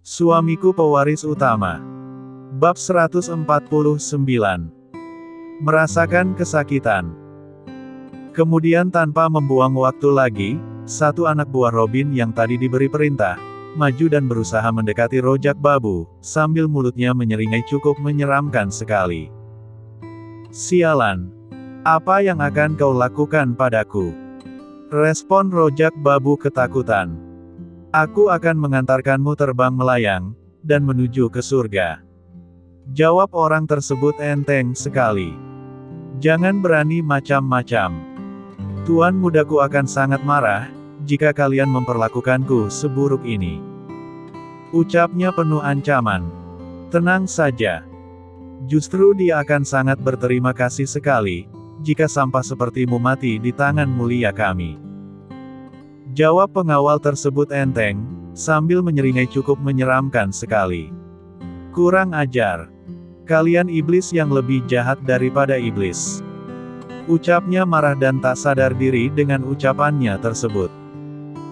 Suamiku pewaris utama. Bab 149. Merasakan kesakitan. Kemudian tanpa membuang waktu lagi, satu anak buah Robin yang tadi diberi perintah, maju dan berusaha mendekati rojak babu, sambil mulutnya menyeringai cukup menyeramkan sekali. "Sialan! Apa yang akan kau lakukan padaku?" Respon rojak babu ketakutan. "Aku akan mengantarkanmu terbang melayang, dan menuju ke surga." Jawab orang tersebut enteng sekali. "Jangan berani macam-macam. Tuan mudaku akan sangat marah, jika kalian memperlakukanku seburuk ini." Ucapnya penuh ancaman. "Tenang saja. Justru dia akan sangat berterima kasih sekali, jika sampah sepertimu mati di tangan mulia kami." Jawab pengawal tersebut enteng, sambil menyeringai cukup menyeramkan sekali. "Kurang ajar. Kalian iblis yang lebih jahat daripada iblis." Ucapnya marah dan tak sadar diri dengan ucapannya tersebut.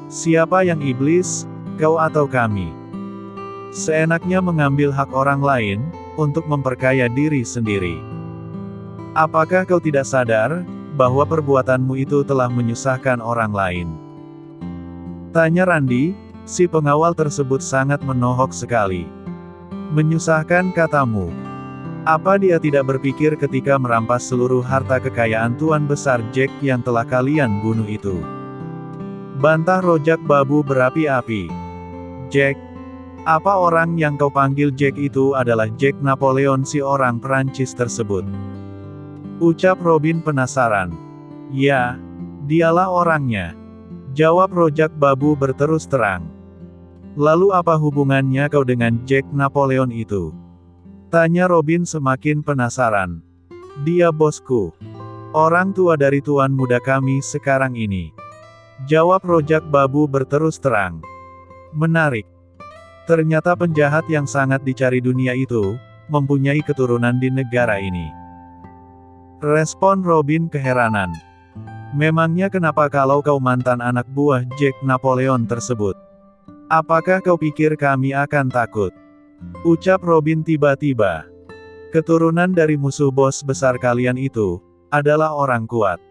"Siapa yang iblis, kau atau kami? Seenaknya mengambil hak orang lain, untuk memperkaya diri sendiri. Apakah kau tidak sadar, bahwa perbuatanmu itu telah menyusahkan orang lain?" Tanya Randi, si pengawal tersebut sangat menohok sekali. "Menyusahkan katamu? Apa dia tidak berpikir ketika merampas seluruh harta kekayaan Tuan Besar Jack yang telah kalian bunuh itu?" Bantah rojak babu berapi-api. "Jack? Apa orang yang kau panggil Jack itu adalah Jack Napoleon, si orang Perancis tersebut?" Ucap Robin penasaran. "Ya, dialah orangnya," jawab rojak babu berterus terang. "Lalu apa hubungannya kau dengan Jack Napoleon itu?" Tanya Robin semakin penasaran. "Dia bosku. Orang tua dari tuan muda kami sekarang ini," jawab rojak babu berterus terang. "Menarik. Ternyata penjahat yang sangat dicari dunia itu, mempunyai keturunan di negara ini." Respon Robin keheranan. "Memangnya kenapa kalau kau mantan anak buah Jack Napoleon tersebut? Apakah kau pikir kami akan takut?" Ucap Robin tiba-tiba. "Keturunan dari musuh bos besar kalian itu, adalah orang kuat.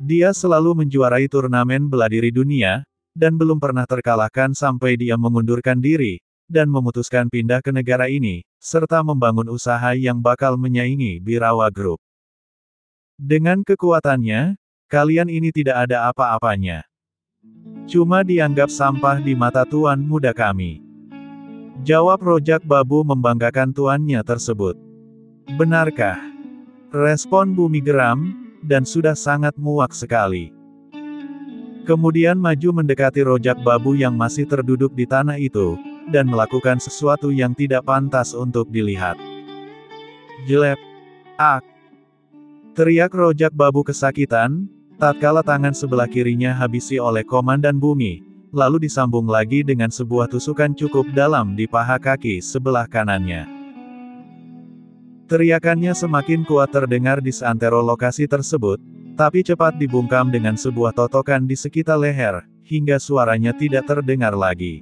Dia selalu menjuarai turnamen bela diri dunia, dan belum pernah terkalahkan sampai dia mengundurkan diri, dan memutuskan pindah ke negara ini, serta membangun usaha yang bakal menyaingi Birawa Group. Dengan kekuatannya, kalian ini tidak ada apa-apanya. Cuma dianggap sampah di mata tuan muda kami." Jawab rojak babu membanggakan tuannya tersebut. "Benarkah?" Respon Bumi geram, dan sudah sangat muak sekali. Kemudian maju mendekati rojak babu yang masih terduduk di tanah itu, dan melakukan sesuatu yang tidak pantas untuk dilihat. "Jelep! Ak!" teriak rojak babu kesakitan, tatkala tangan sebelah kirinya habisi oleh Komandan Bumi, lalu disambung lagi dengan sebuah tusukan cukup dalam di paha kaki sebelah kanannya. Teriakannya semakin kuat terdengar di seantero lokasi tersebut, tapi cepat dibungkam dengan sebuah totokan di sekitar leher, hingga suaranya tidak terdengar lagi.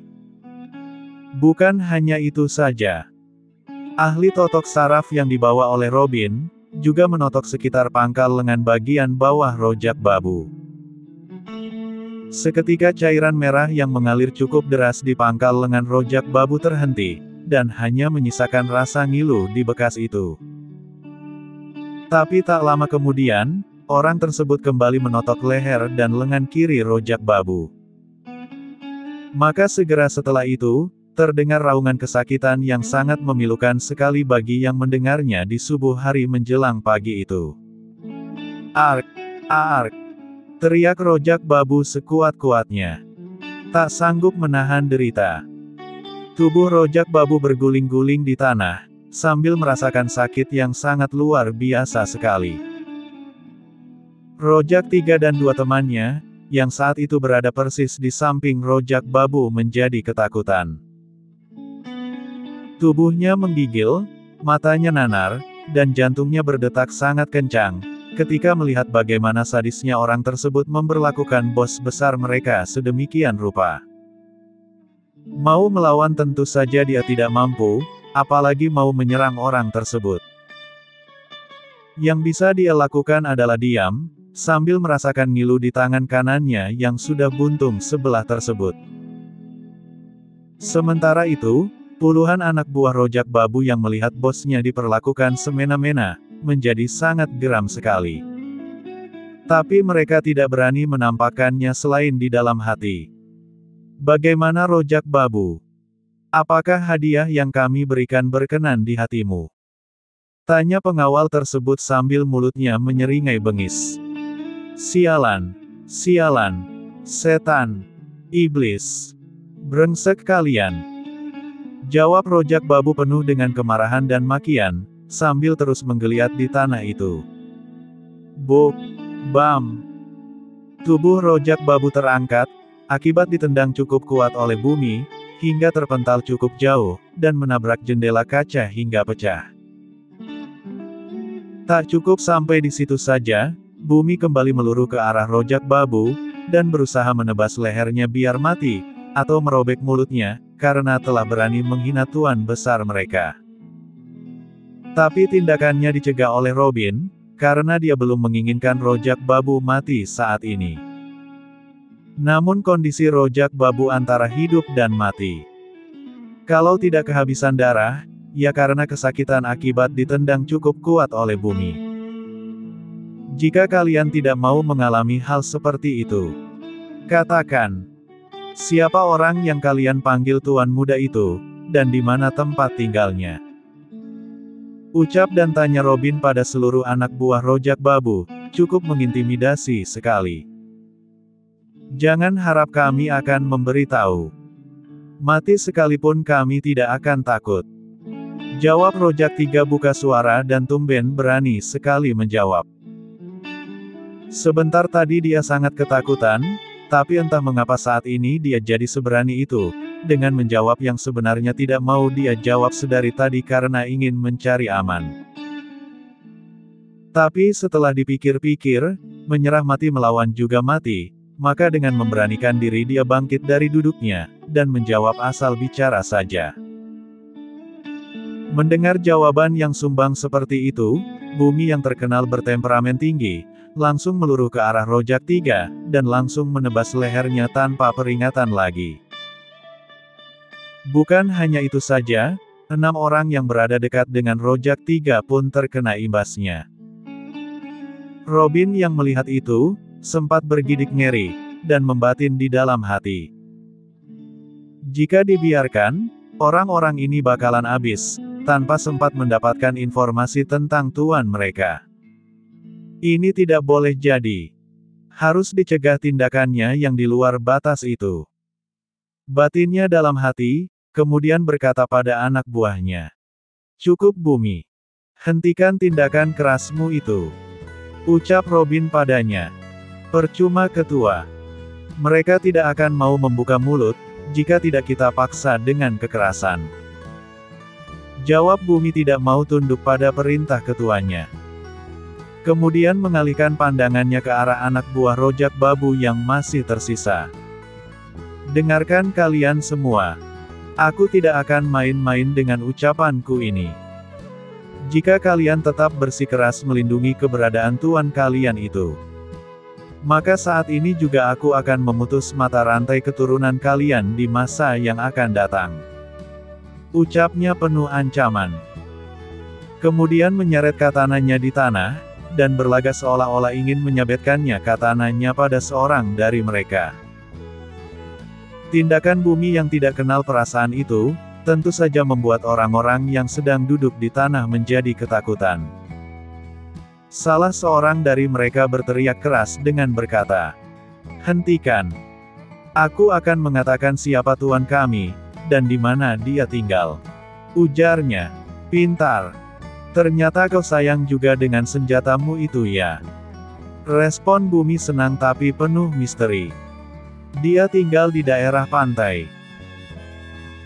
Bukan hanya itu saja. Ahli totok saraf yang dibawa oleh Robin, juga menotok sekitar pangkal lengan bagian bawah rojak babu. Seketika cairan merah yang mengalir cukup deras di pangkal lengan rojak babu terhenti, dan hanya menyisakan rasa ngilu di bekas itu. Tapi tak lama kemudian, orang tersebut kembali menotok leher dan lengan kiri rojak babu. Maka segera setelah itu, terdengar raungan kesakitan yang sangat memilukan sekali bagi yang mendengarnya di subuh hari menjelang pagi itu. "Ark! Ark!" teriak rojak babu sekuat-kuatnya. Tak sanggup menahan derita. Tubuh rojak babu berguling-guling di tanah, sambil merasakan sakit yang sangat luar biasa sekali. Rojak 3 dan 2 temannya, yang saat itu berada persis di samping rojak babu menjadi ketakutan. Tubuhnya menggigil, matanya nanar, dan jantungnya berdetak sangat kencang, ketika melihat bagaimana sadisnya orang tersebut memperlakukan bos besar mereka sedemikian rupa. Mau melawan tentu saja dia tidak mampu, apalagi mau menyerang orang tersebut. Yang bisa dia lakukan adalah diam, sambil merasakan ngilu di tangan kanannya yang sudah buntung sebelah tersebut. Sementara itu, puluhan anak buah rojak babu yang melihat bosnya diperlakukan semena-mena, menjadi sangat geram sekali. Tapi mereka tidak berani menampakkannya selain di dalam hati. Bagaimana rojak babu? Apakah hadiah yang kami berikan berkenan di hatimu? Tanya pengawal tersebut sambil mulutnya menyeringai bengis. Sialan, sialan, setan, iblis, brengsek kalian. Jawab rojak babu penuh dengan kemarahan dan makian, sambil terus menggeliat di tanah itu. Buk, bam. Tubuh rojak babu terangkat, akibat ditendang cukup kuat oleh bumi, hingga terpental cukup jauh, dan menabrak jendela kaca hingga pecah. Tak cukup sampai di situ saja, bumi kembali meluruh ke arah rojak babu, dan berusaha menebas lehernya biar mati, atau merobek mulutnya, karena telah berani menghina tuan besar mereka. Tapi tindakannya dicegah oleh Robin, karena dia belum menginginkan rojak babu mati saat ini. Namun kondisi rojak babu antara hidup dan mati. Kalau tidak kehabisan darah, ya karena kesakitan akibat ditendang cukup kuat oleh bumi. Jika kalian tidak mau mengalami hal seperti itu, katakan, siapa orang yang kalian panggil tuan muda itu, dan di mana tempat tinggalnya? Ucap dan tanya Robin pada seluruh anak buah rojak babu, cukup mengintimidasi sekali. Jangan harap kami akan memberitahu. Mati sekalipun kami tidak akan takut. Jawab rojak tiga buka suara dan tumben berani sekali menjawab. Sebentar tadi dia sangat ketakutan, tapi entah mengapa saat ini dia jadi seberani itu, dengan menjawab yang sebenarnya tidak mau dia jawab sedari tadi karena ingin mencari aman. Tapi setelah dipikir-pikir, menyerah mati melawan juga mati, maka dengan memberanikan diri dia bangkit dari duduknya, dan menjawab asal bicara saja. Mendengar jawaban yang sumbang seperti itu, bumi yang terkenal bertemperamen tinggi, langsung meluruh ke arah rojak tiga, dan langsung menebas lehernya tanpa peringatan lagi. Bukan hanya itu saja, 6 orang yang berada dekat dengan rojak tiga pun terkena imbasnya. Robin yang melihat itu, sempat bergidik ngeri, dan membatin di dalam hati. Jika dibiarkan, orang-orang ini bakalan habis, tanpa sempat mendapatkan informasi tentang tuan mereka. Ini tidak boleh jadi. Harus dicegah tindakannya yang di luar batas itu. Batinnya dalam hati, kemudian berkata pada anak buahnya. Cukup bumi. Hentikan tindakan kerasmu itu. Ucap Robin padanya. Percuma ketua. Mereka tidak akan mau membuka mulut, jika tidak kita paksa dengan kekerasan. Jawab bumi tidak mau tunduk pada perintah ketuanya. Kemudian mengalihkan pandangannya ke arah anak buah rojak babu yang masih tersisa. Dengarkan kalian semua. Aku tidak akan main-main dengan ucapanku ini. Jika kalian tetap bersikeras melindungi keberadaan tuan kalian itu, maka saat ini juga aku akan memutus mata rantai keturunan kalian di masa yang akan datang. Ucapnya penuh ancaman. Kemudian menyeret katananya di tanah, dan berlagak seolah-olah ingin menyabetkannya katananya pada seorang dari mereka. Tindakan bumi yang tidak kenal perasaan itu, tentu saja membuat orang-orang yang sedang duduk di tanah menjadi ketakutan. Salah seorang dari mereka berteriak keras dengan berkata, "Hentikan! Aku akan mengatakan siapa tuan kami, dan di mana dia tinggal." Ujarnya. "Pintar. Ternyata kau sayang juga dengan senjatamu itu ya." Respon bumi senang tapi penuh misteri. Dia tinggal di daerah pantai.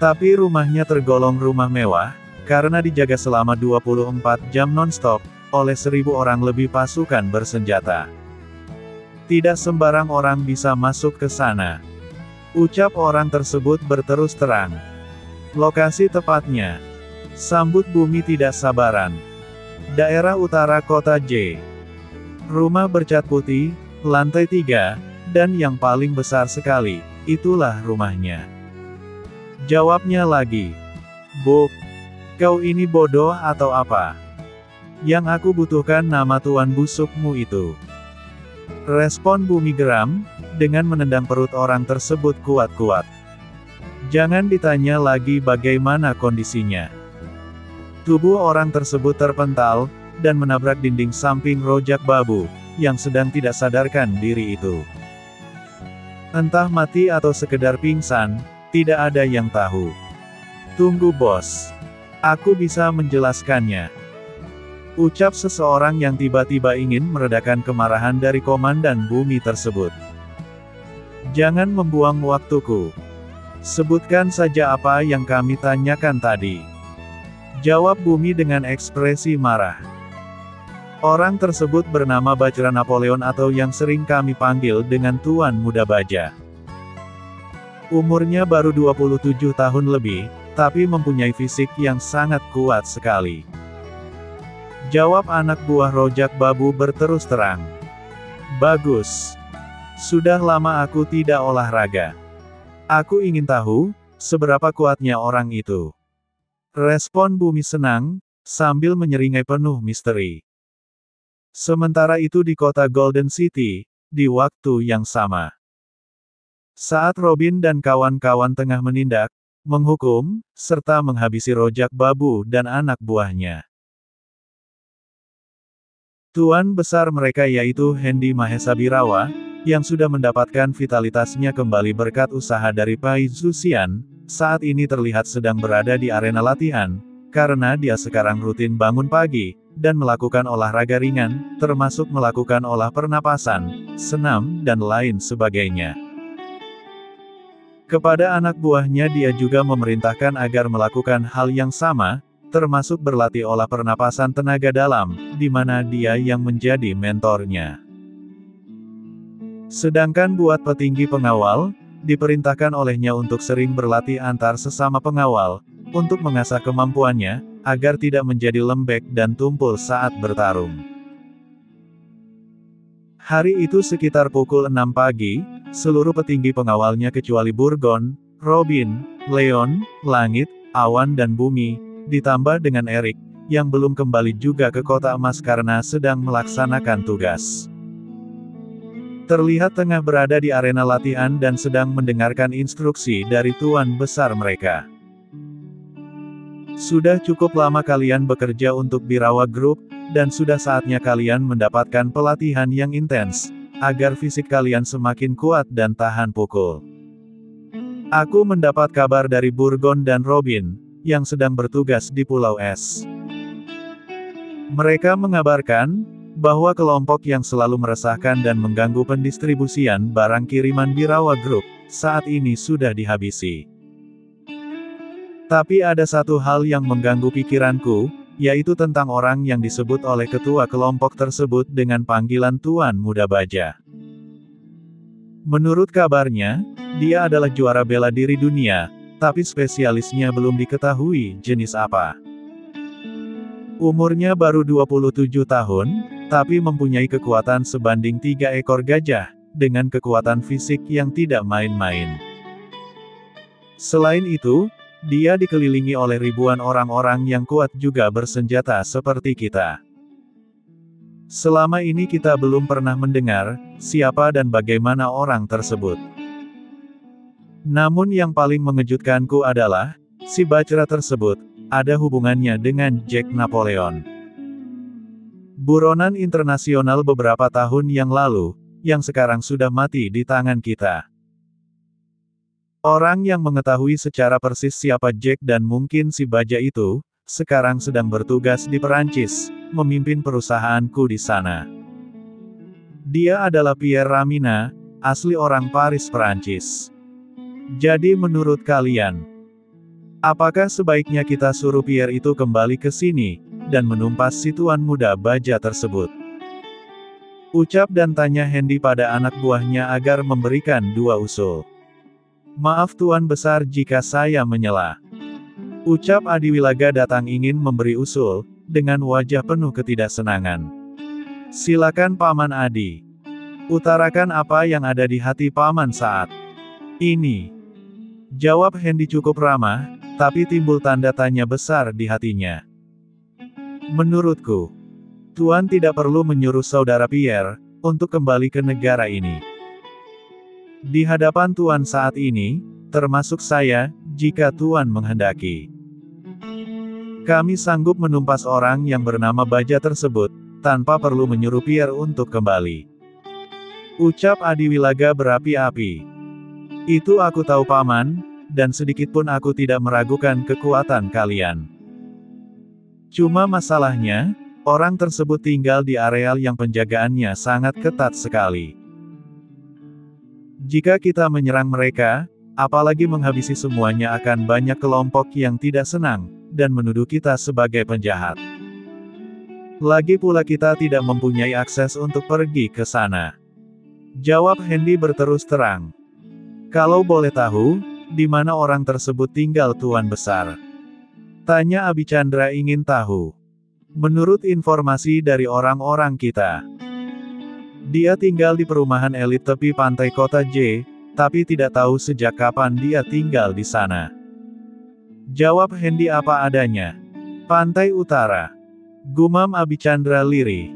Tapi rumahnya tergolong rumah mewah, karena dijaga selama 24 jam non-stop, oleh 1000 orang lebih pasukan bersenjata. Tidak sembarang orang bisa masuk ke sana. Ucap orang tersebut berterus terang. Lokasi tepatnya. Sambut Bumi tidak sabaran. Daerah utara kota J. Rumah bercat putih, lantai 3, dan yang paling besar sekali, itulah rumahnya. Jawabnya lagi. Bob, kau ini bodoh atau apa? Yang aku butuhkan nama tuan busukmu itu. Respon Bumi geram, dengan menendang perut orang tersebut kuat-kuat. Jangan ditanya lagi bagaimana kondisinya. Tubuh orang tersebut terpental, dan menabrak dinding samping Rojak Babu, yang sedang tidak sadarkan diri itu. Entah mati atau sekedar pingsan, tidak ada yang tahu. Tunggu bos. Aku bisa menjelaskannya. Ucap seseorang yang tiba-tiba ingin meredakan kemarahan dari komandan Bumi tersebut. Jangan membuang waktuku. Sebutkan saja apa yang kami tanyakan tadi. Jawab Bumi dengan ekspresi marah. Orang tersebut bernama Bajra Napoleon atau yang sering kami panggil dengan Tuan Muda Baja. Umurnya baru 27 tahun lebih, tapi mempunyai fisik yang sangat kuat sekali. Jawab anak buah Rojak Babu berterus terang. Bagus. Sudah lama aku tidak olahraga. Aku ingin tahu, seberapa kuatnya orang itu. Respon Bumi senang, sambil menyeringai penuh misteri. Sementara itu di kota Golden City, di waktu yang sama. Saat Robin dan kawan-kawan tengah menindak, menghukum, serta menghabisi Rojak Babu dan anak buahnya. Tuan besar mereka yaitu Hendy Mahesabirawa, yang sudah mendapatkan vitalitasnya kembali berkat usaha dari Pai Zuxian, saat ini terlihat sedang berada di arena latihan, karena dia sekarang rutin bangun pagi, dan melakukan olahraga ringan, termasuk melakukan olah pernapasan, senam, dan lain sebagainya. Kepada anak buahnya dia juga memerintahkan agar melakukan hal yang sama, termasuk berlatih olah pernapasan tenaga dalam, di mana dia yang menjadi mentornya. Sedangkan buat petinggi pengawal, diperintahkan olehnya untuk sering berlatih antar sesama pengawal, untuk mengasah kemampuannya, agar tidak menjadi lembek dan tumpul saat bertarung. Hari itu sekitar pukul 6 pagi, seluruh petinggi pengawalnya kecuali Burgon, Robin, Leon, Langit, Awan dan Bumi, ditambah dengan Erik, yang belum kembali juga ke Kota Emas karena sedang melaksanakan tugas. Terlihat tengah berada di arena latihan dan sedang mendengarkan instruksi dari tuan besar mereka. Sudah cukup lama kalian bekerja untuk Birawa Group, dan sudah saatnya kalian mendapatkan pelatihan yang intens, agar fisik kalian semakin kuat dan tahan pukul. Aku mendapat kabar dari Burgon dan Robin, yang sedang bertugas di Pulau Es. Mereka mengabarkan, bahwa kelompok yang selalu meresahkan dan mengganggu pendistribusian barang kiriman Birawa Group, saat ini sudah dihabisi. Tapi ada satu hal yang mengganggu pikiranku, yaitu tentang orang yang disebut oleh ketua kelompok tersebut dengan panggilan Tuan Muda Baja. Menurut kabarnya, dia adalah juara bela diri dunia, tapi spesialisnya belum diketahui jenis apa. Umurnya baru 27 tahun, tapi mempunyai kekuatan sebanding 3 ekor gajah, dengan kekuatan fisik yang tidak main-main. Selain itu, dia dikelilingi oleh ribuan orang-orang yang kuat juga bersenjata seperti kita. Selama ini kita belum pernah mendengar, siapa dan bagaimana orang tersebut. Namun yang paling mengejutkanku adalah, si Bajra tersebut, ada hubungannya dengan Jack Napoleon. Buronan internasional beberapa tahun yang lalu, yang sekarang sudah mati di tangan kita. Orang yang mengetahui secara persis siapa Jack dan mungkin si Baja itu, sekarang sedang bertugas di Perancis, memimpin perusahaanku di sana. Dia adalah Pierre Ramina, asli orang Paris, Perancis. Jadi menurut kalian, apakah sebaiknya kita suruh Pierre itu kembali ke sini, dan menumpas si Tuan Muda Baja tersebut? Ucap dan tanya Hendy pada anak buahnya agar memberikan 2 usul. Maaf Tuan Besar jika saya menyela. Ucap Adiwilaga datang ingin memberi usul, dengan wajah penuh ketidaksenangan. Silakan Paman Adi. Utarakan apa yang ada di hati Paman saat ini. Jawab Hendy cukup ramah, tapi timbul tanda tanya besar di hatinya. Menurutku, Tuan tidak perlu menyuruh Saudara Pierre untuk kembali ke negara ini. Di hadapan Tuan saat ini, termasuk saya, jika Tuan menghendaki. Kami sanggup menumpas orang yang bernama Baja tersebut, tanpa perlu menyuruh Pierre untuk kembali. Ucap Adiwilaga berapi-api. Itu aku tahu Paman, dan sedikitpun aku tidak meragukan kekuatan kalian. Cuma masalahnya, orang tersebut tinggal di areal yang penjagaannya sangat ketat sekali. Jika kita menyerang mereka, apalagi menghabisi semuanya akan banyak kelompok yang tidak senang, dan menuduh kita sebagai penjahat. Lagi pula kita tidak mempunyai akses untuk pergi ke sana. Jawab Hendy berterus terang. Kalau boleh tahu, di mana orang tersebut tinggal Tuan Besar? Tanya Abicandra ingin tahu. Menurut informasi dari orang-orang kita, dia tinggal di perumahan elit tepi pantai kota J, tapi tidak tahu sejak kapan dia tinggal di sana. Jawab Hendy apa adanya. Pantai Utara. Gumam Abicandra lirih.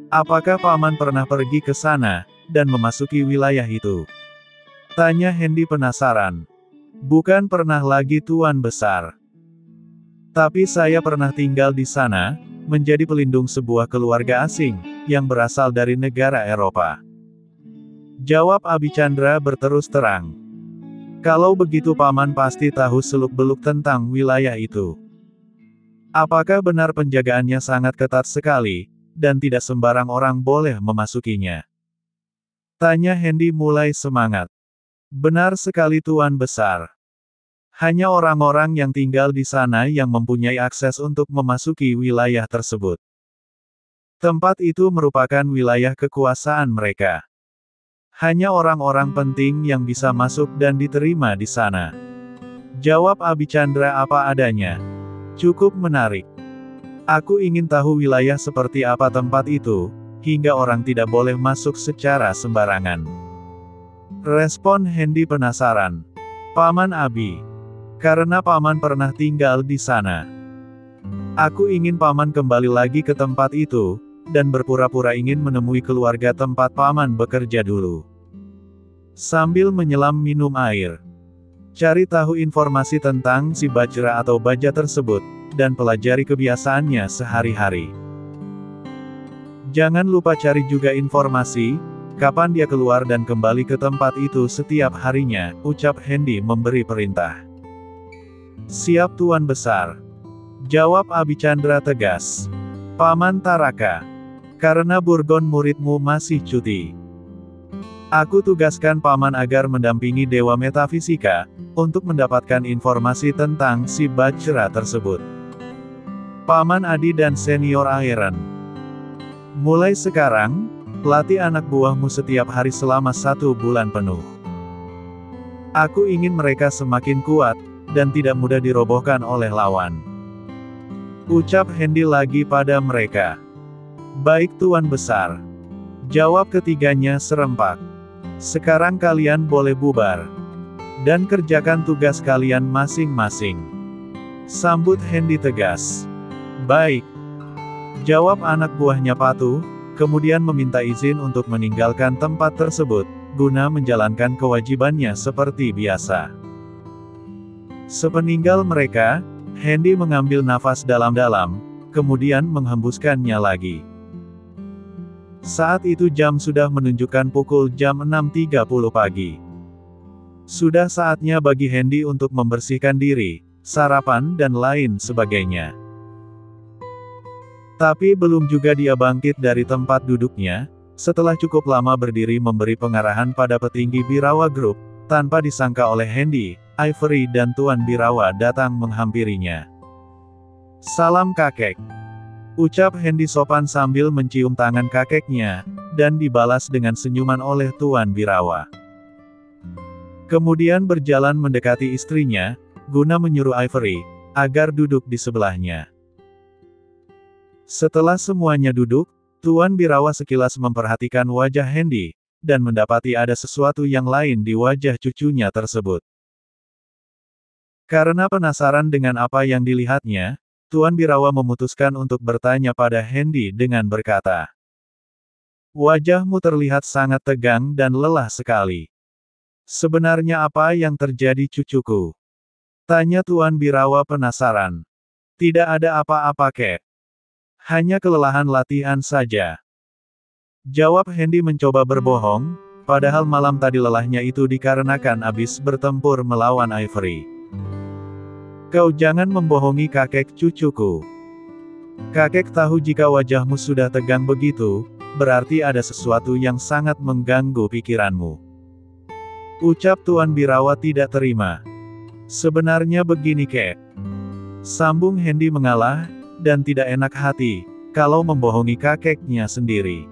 Apakah Paman pernah pergi ke sana, dan memasuki wilayah itu? Tanya Hendy penasaran. Bukan pernah lagi Tuan Besar. Tapi saya pernah tinggal di sana, menjadi pelindung sebuah keluarga asing, yang berasal dari negara Eropa. Jawab Abicandra berterus terang. Kalau begitu Paman pasti tahu seluk-beluk tentang wilayah itu. Apakah benar penjagaannya sangat ketat sekali, dan tidak sembarang orang boleh memasukinya? Tanya Hendy mulai semangat. Benar sekali Tuan Besar. Hanya orang-orang yang tinggal di sana yang mempunyai akses untuk memasuki wilayah tersebut. Tempat itu merupakan wilayah kekuasaan mereka. Hanya orang-orang penting yang bisa masuk dan diterima di sana. Jawab Abicandra apa adanya. Cukup menarik. Aku ingin tahu wilayah seperti apa tempat itu, hingga orang tidak boleh masuk secara sembarangan. Respon Hendy penasaran. Paman Abi. Karena Paman pernah tinggal di sana. Aku ingin Paman kembali lagi ke tempat itu, dan berpura-pura ingin menemui keluarga tempat Paman bekerja dulu. Sambil menyelam minum air. Cari tahu informasi tentang si Bajra atau Baja tersebut, dan pelajari kebiasaannya sehari-hari. Jangan lupa cari juga informasi, kapan dia keluar dan kembali ke tempat itu setiap harinya, ucap Hendy memberi perintah. Siap Tuan Besar. Jawab Abicandra tegas. Paman Taraka. Karena Burgon muridmu masih cuti. Aku tugaskan Paman agar mendampingi Dewa Metafisika, untuk mendapatkan informasi tentang si Bajra tersebut. Paman Adi dan Senior Iron. Mulai sekarang, latih anak buahmu setiap hari selama 1 bulan penuh. Aku ingin mereka semakin kuat, dan tidak mudah dirobohkan oleh lawan. Ucap Hendy lagi pada mereka. Baik Tuan Besar. Jawab ketiganya serempak. Sekarang kalian boleh bubar. Dan kerjakan tugas kalian masing-masing. Sambut Hendy tegas. Baik. Jawab anak buahnya patuh, kemudian meminta izin untuk meninggalkan tempat tersebut, guna menjalankan kewajibannya seperti biasa. Sepeninggal mereka, Hendy mengambil nafas dalam-dalam, kemudian menghembuskannya lagi. Saat itu jam sudah menunjukkan pukul jam 6.30 pagi. Sudah saatnya bagi Hendy untuk membersihkan diri, sarapan dan lain sebagainya. Tapi belum juga dia bangkit dari tempat duduknya, setelah cukup lama berdiri memberi pengarahan pada petinggi Birawa Group, tanpa disangka oleh Hendy, Ivory dan Tuan Birawa datang menghampirinya. Salam kakek. Ucap Hendy sopan sambil mencium tangan kakeknya, dan dibalas dengan senyuman oleh Tuan Birawa. Kemudian berjalan mendekati istrinya, guna menyuruh Ivory agar duduk di sebelahnya. Setelah semuanya duduk, Tuan Birawa sekilas memperhatikan wajah Hendy, dan mendapati ada sesuatu yang lain di wajah cucunya tersebut. Karena penasaran dengan apa yang dilihatnya, Tuan Birawa memutuskan untuk bertanya pada Hendy dengan berkata, "Wajahmu terlihat sangat tegang dan lelah sekali. Sebenarnya apa yang terjadi cucuku?" Tanya Tuan Birawa penasaran. "Tidak ada apa-apa kek. Hanya kelelahan latihan saja." Jawab Hendy mencoba berbohong, padahal malam tadi lelahnya itu dikarenakan habis bertempur melawan Ivory. "Kau jangan membohongi kakek cucuku. Kakek tahu jika wajahmu sudah tegang begitu, berarti ada sesuatu yang sangat mengganggu pikiranmu." Ucap Tuan Birawa tidak terima. "Sebenarnya begini kek," sambung Hendy mengalah, dan tidak enak hati, kalau membohongi kakeknya sendiri.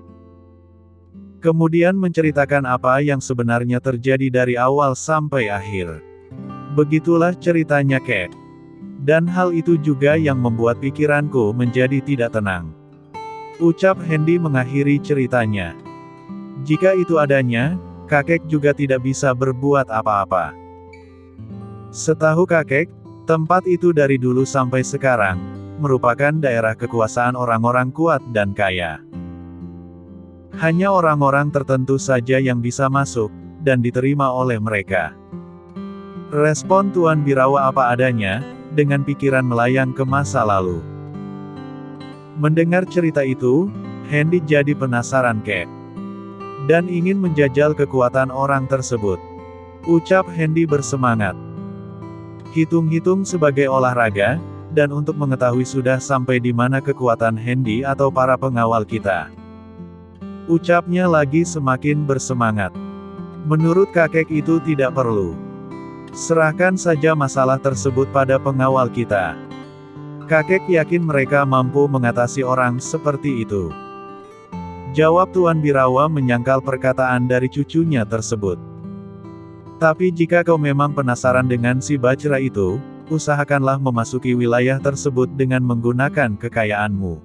Kemudian menceritakan apa yang sebenarnya terjadi dari awal sampai akhir. "Begitulah ceritanya kek. Dan hal itu juga yang membuat pikiranku menjadi tidak tenang." Ucap Hendy mengakhiri ceritanya. "Jika itu adanya, kakek juga tidak bisa berbuat apa-apa. Setahu kakek, tempat itu dari dulu sampai sekarang, merupakan daerah kekuasaan orang-orang kuat dan kaya. Hanya orang-orang tertentu saja yang bisa masuk, dan diterima oleh mereka." Respon Tuan Birawa apa adanya, dengan pikiran melayang ke masa lalu. Mendengar cerita itu, Hendy jadi penasaran kek. Dan ingin menjajal kekuatan orang tersebut. Ucap Hendy bersemangat. Hitung-hitung sebagai olahraga, dan untuk mengetahui sudah sampai di mana kekuatan Hendy atau para pengawal kita. Ucapnya lagi semakin bersemangat. Menurut kakek itu tidak perlu. Serahkan saja masalah tersebut pada pengawal kita. Kakek yakin mereka mampu mengatasi orang seperti itu. Jawab Tuan Birawa menyangkal perkataan dari cucunya tersebut. "Tapi jika kau memang penasaran dengan si Bajra itu, usahakanlah memasuki wilayah tersebut dengan menggunakan kekayaanmu.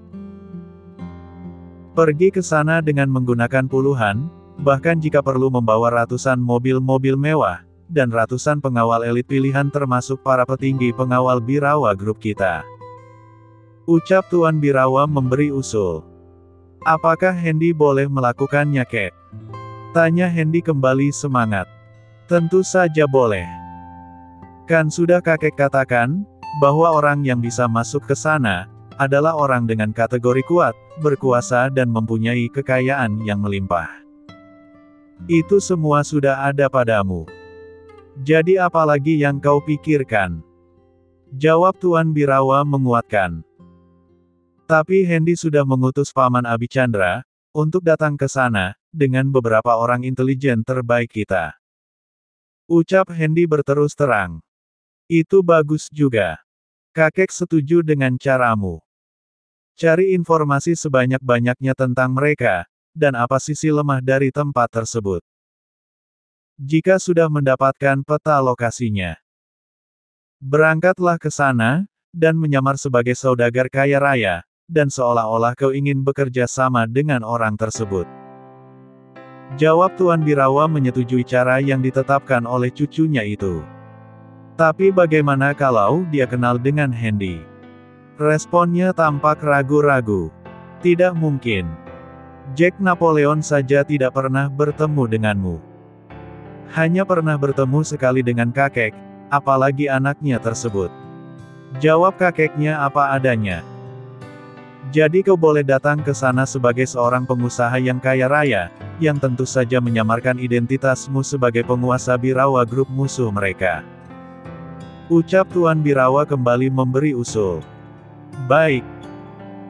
Pergi ke sana dengan menggunakan puluhan, bahkan jika perlu membawa ratusan mobil-mobil mewah, dan ratusan pengawal elit pilihan termasuk para petinggi pengawal Birawa Group kita." Ucap Tuan Birawa memberi usul. "Apakah Hendy boleh melakukannya kek?" Tanya Hendy kembali semangat. "Tentu saja boleh. Kan sudah kakek katakan, bahwa orang yang bisa masuk ke sana, adalah orang dengan kategori kuat, berkuasa dan mempunyai kekayaan yang melimpah. Itu semua sudah ada padamu. Jadi apalagi yang kau pikirkan?" Jawab Tuan Birawa menguatkan. Tapi Hendy sudah mengutus Paman Abicandra, untuk datang ke sana, dengan beberapa orang intelijen terbaik kita. Ucap Hendy berterus terang. "Itu bagus juga. Kakek setuju dengan caramu. Cari informasi sebanyak-banyaknya tentang mereka, dan apa sisi lemah dari tempat tersebut. Jika sudah mendapatkan peta lokasinya, berangkatlah ke sana, dan menyamar sebagai saudagar kaya raya, dan seolah-olah kau ingin bekerja sama dengan orang tersebut." Jawab Tuan Birawa menyetujui cara yang ditetapkan oleh cucunya itu. "Tapi bagaimana kalau dia kenal dengan Hendy?" Responnya tampak ragu-ragu. "Tidak mungkin. Jack Napoleon saja tidak pernah bertemu denganmu. Hanya pernah bertemu sekali dengan kakek, apalagi anaknya tersebut." Jawab kakeknya apa adanya. "Jadi kau boleh datang ke sana sebagai seorang pengusaha yang kaya raya, yang tentu saja menyamarkan identitasmu sebagai penguasa Birawa Group musuh mereka." Ucap Tuan Birawa kembali memberi usul. "Baik.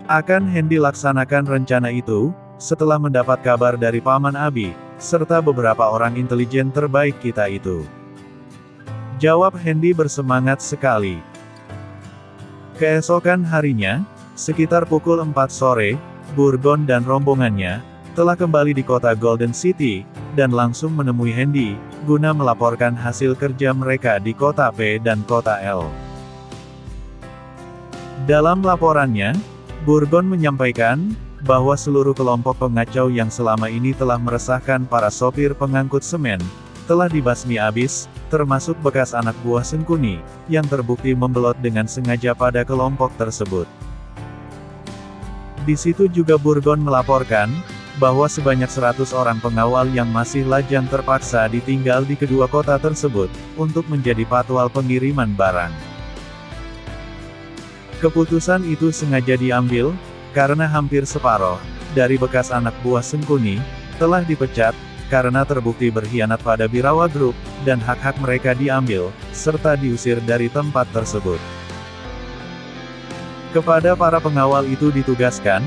Akan Hendy laksanakan rencana itu, setelah mendapat kabar dari Paman Abi, serta beberapa orang intelijen terbaik kita itu." Jawab Hendy bersemangat sekali. Keesokan harinya, sekitar pukul 4 sore, Burgon dan rombongannya, telah kembali di kota Golden City, dan langsung menemui Hendy, guna melaporkan hasil kerja mereka di kota P dan kota L. Dalam laporannya, Burgon menyampaikan bahwa seluruh kelompok pengacau yang selama ini telah meresahkan para sopir pengangkut semen, telah dibasmi habis, termasuk bekas anak buah Sengkuni, yang terbukti membelot dengan sengaja pada kelompok tersebut. Di situ juga Burgon melaporkan, bahwa sebanyak 100 orang pengawal yang masih lajang terpaksa ditinggal di kedua kota tersebut, untuk menjadi patwal pengiriman barang. Keputusan itu sengaja diambil, karena hampir separuh, dari bekas anak buah Sengkuni, telah dipecat, karena terbukti berkhianat pada Birawa Group, dan hak-hak mereka diambil, serta diusir dari tempat tersebut. Kepada para pengawal itu ditugaskan,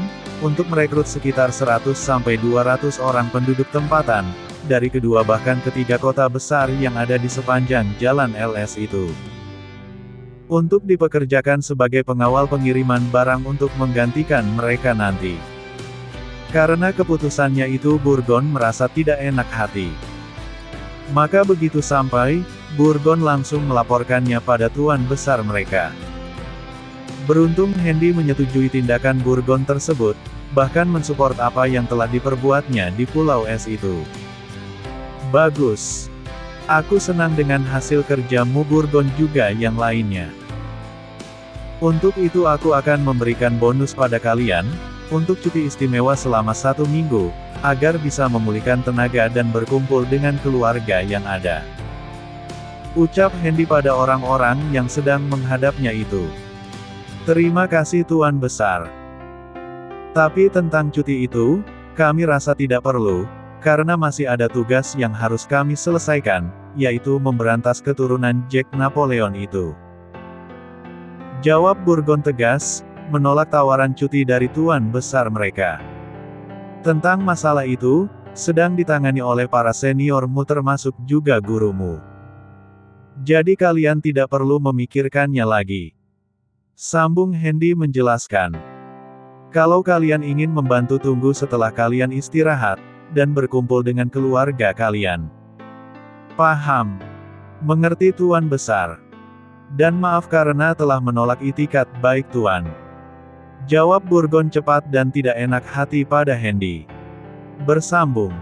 untuk merekrut sekitar 100-200 orang penduduk tempatan, dari kedua bahkan ketiga kota besar yang ada di sepanjang jalan LS itu. Untuk dipekerjakan sebagai pengawal pengiriman barang untuk menggantikan mereka nanti. Karena keputusannya itu Burgon merasa tidak enak hati. Maka begitu sampai, Burgon langsung melaporkannya pada tuan besar mereka. Beruntung Hendy menyetujui tindakan Burgon tersebut, bahkan mensupport apa yang telah diperbuatnya di Pulau Es itu. Bagus. Aku senang dengan hasil kerjamu Burgon juga yang lainnya. Untuk itu aku akan memberikan bonus pada kalian, untuk cuti istimewa selama 1 minggu, agar bisa memulihkan tenaga dan berkumpul dengan keluarga yang ada. Ucap Hendy pada orang-orang yang sedang menghadapnya itu. Terima kasih Tuan Besar. Tapi tentang cuti itu, kami rasa tidak perlu, karena masih ada tugas yang harus kami selesaikan, yaitu memberantas keturunan Jack Napoleon itu. Jawab Burgon tegas, menolak tawaran cuti dari Tuan Besar mereka. Tentang masalah itu, sedang ditangani oleh para seniormu termasuk juga gurumu. Jadi kalian tidak perlu memikirkannya lagi. Sambung Hendy menjelaskan. Kalau kalian ingin membantu tunggu setelah kalian istirahat, dan berkumpul dengan keluarga kalian. Paham. Mengerti Tuan Besar. Dan maaf karena telah menolak itikat baik Tuan. Jawab Burgon cepat dan tidak enak hati pada Hendy. Bersambung.